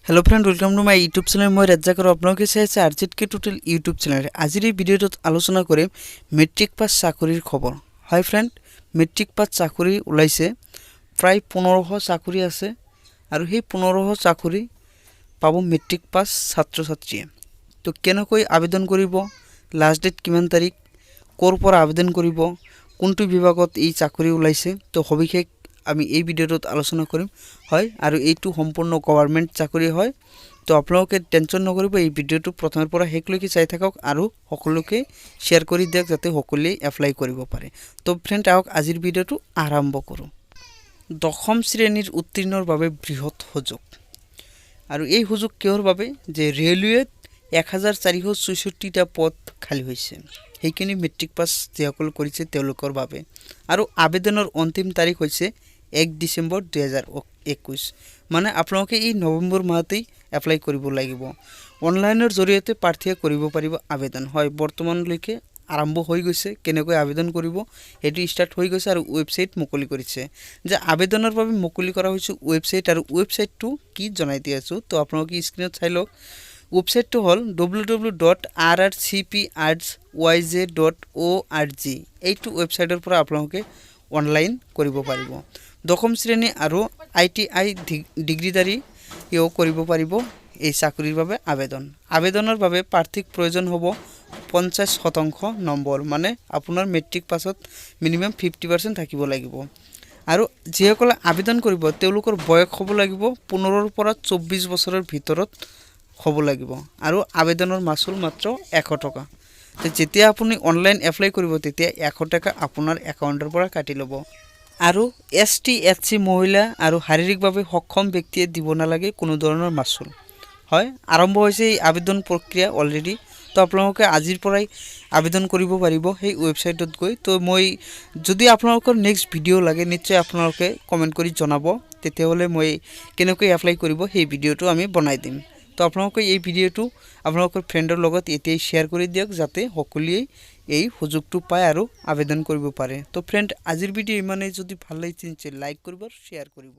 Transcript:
Hello friend welcome to my YouTube channel मैं राज्जाकर आपलोके চাইছে আরজেডকে টোটাল यूट्यूब चैनल আজিৰ এই ভিডিওত আলোচনা কৰিম মেট্ৰিক পাস চাকৰিৰ খবৰ। হাই ফ্ৰেন্ড, মেট্ৰিক পাস চাকৰি ওলাইছে, প্ৰায় 1500 চাকৰি আছে আৰু সেই 1500 চাকৰি পাব মেট্ৰিক পাস ছাত্ৰ ছাত্ৰীয়ে। তো কেনেকৈ আবেদন কৰিব, লাষ্ট ডেট কিমান তাৰিখ, কৰ পৰা আবেদন কৰিব, কোনটো বিভাগত এই চাকৰি ওলাইছে, তো সবিশেষ আমি এই ভিডিওত আলোচনা কৰিম। হয় আৰু এইটো সম্পূৰ্ণ গভৰ্ণমেণ্ট চাকৰি হয়। তো আপোনালোকে টেনচন নকৰিব, এই ভিডিওটো প্ৰথমৰ পৰা শেষলৈকে চাই থাকক আৰু সকলোকে শ্বেয়াৰ কৰি দিয়ক যাতে সকলোৱে এপ্লাই কৰিব পাৰে। তো ফ্ৰেন্ড আহক আজিৰ ভিডিওটো আৰম্ভ কৰোঁ। দশম শ্ৰেণীৰ উত্তীৰ্ণৰ বাবে বৃহৎ সুযোগ। আৰু এই সুযোগ কিহৰ বাবে যে ৰেলৱেত 1466টা পদ খালী হৈছে, সেইখিনি মেট্ৰিক পাস যিসকল কৰিছে তেওঁলোকৰ বাবে। আৰু আবেদনৰ অন্তিম তাৰিখ হৈছে 1 ডিসেম্বৰ 2021, মানে আপোনালোকে এই নৱেম্বৰ মাহতেই এপ্লাই কৰিব লাগিব। অনলাইনৰ জৰিয়তে প্ৰাৰ্থীয়ে কৰিব পাৰিব আবেদন। হয়, বৰ্তমানলৈকে আৰম্ভ হৈ গৈছে, কেনেকৈ আবেদন কৰিব সেইটো ষ্টাৰ্ট হৈ গৈছে আৰু ৱেবছাইট মুকলি কৰিছে। যে আবেদনৰ বাবে মুকলি কৰা হৈছে ৱেবছাইট, আৰু ৱেবছাইটটো কি জনাই দি আছোঁ। তো আপোনালোকে স্ক্ৰীনত চাই লওক। ৱেবছাইটটো হ'ল www.rrcpyz.org। এইটো ৱেবছাইটৰ পৰা আপোনালোকে অনলাইন কৰিব পাৰিব। দশম শ্ৰেণী আৰু ITI ডিগ্ৰীধাৰীও কৰিব পাৰিব এই চাকৰিৰ বাবে আবেদন। আবেদনৰ বাবে প্ৰাৰ্থীক প্ৰয়োজন হ'ব 50% নম্বৰ, মানে আপোনাৰ মেট্ৰিক পাছত মিনিমাম 50% থাকিব লাগিব। আৰু যিসকলে আবেদন কৰিব তেওঁলোকৰ বয়স হ'ব লাগিব 15ৰ পৰা 24 বছৰৰ ভিতৰত হ'ব লাগিব। আৰু আবেদনৰ মাচুল মাত্ৰ 100 টকা। তো যেতিয়া আপুনি অনলাইন এপ্লাই কৰিব তেতিয়া 100 টকা আপোনাৰ একাউণ্টৰ পৰা কাটি ল'ব। আৰু ST SC মহিলা আৰু শাৰীৰিকভাৱে সক্ষম ব্যক্তিয়ে দিব নালাগে কোনো ধৰণৰ মাচুল। হয়, আৰম্ভ হৈছে এই আবেদন প্ৰক্ৰিয়া অলৰেডি। তো আপোনালোকে আজিৰ পৰাই আবেদন কৰিব পাৰিব সেই ৱেবছাইটত গৈ। তো মই যদি আপোনালোকৰ নেক্সট ভিডিও লাগে নিশ্চয় আপোনালোকে কমেণ্ট কৰি জনাব, তেতিয়াহ'লে মই কেনেকৈ এপ্লাই কৰিব সেই ভিডিওটো আমি বনাই দিম। তো আপোনালোকে এই ভিডিওটো আপোনালোকৰ ফ্ৰেণ্ডৰ লগত এতিয়াই শ্বেয়াৰ কৰি দিয়ক যাতে সকলোৱে এই সুযোগটো পায় আৰু আবেদন কৰিব পাৰে। তো ফ্ৰেন্ড আজিৰ ভিডিও ইমানেই, যদি ভাল লাগিছে নিশ্চয় লাইক কৰিব আৰু শ্বেয়াৰ কৰিব।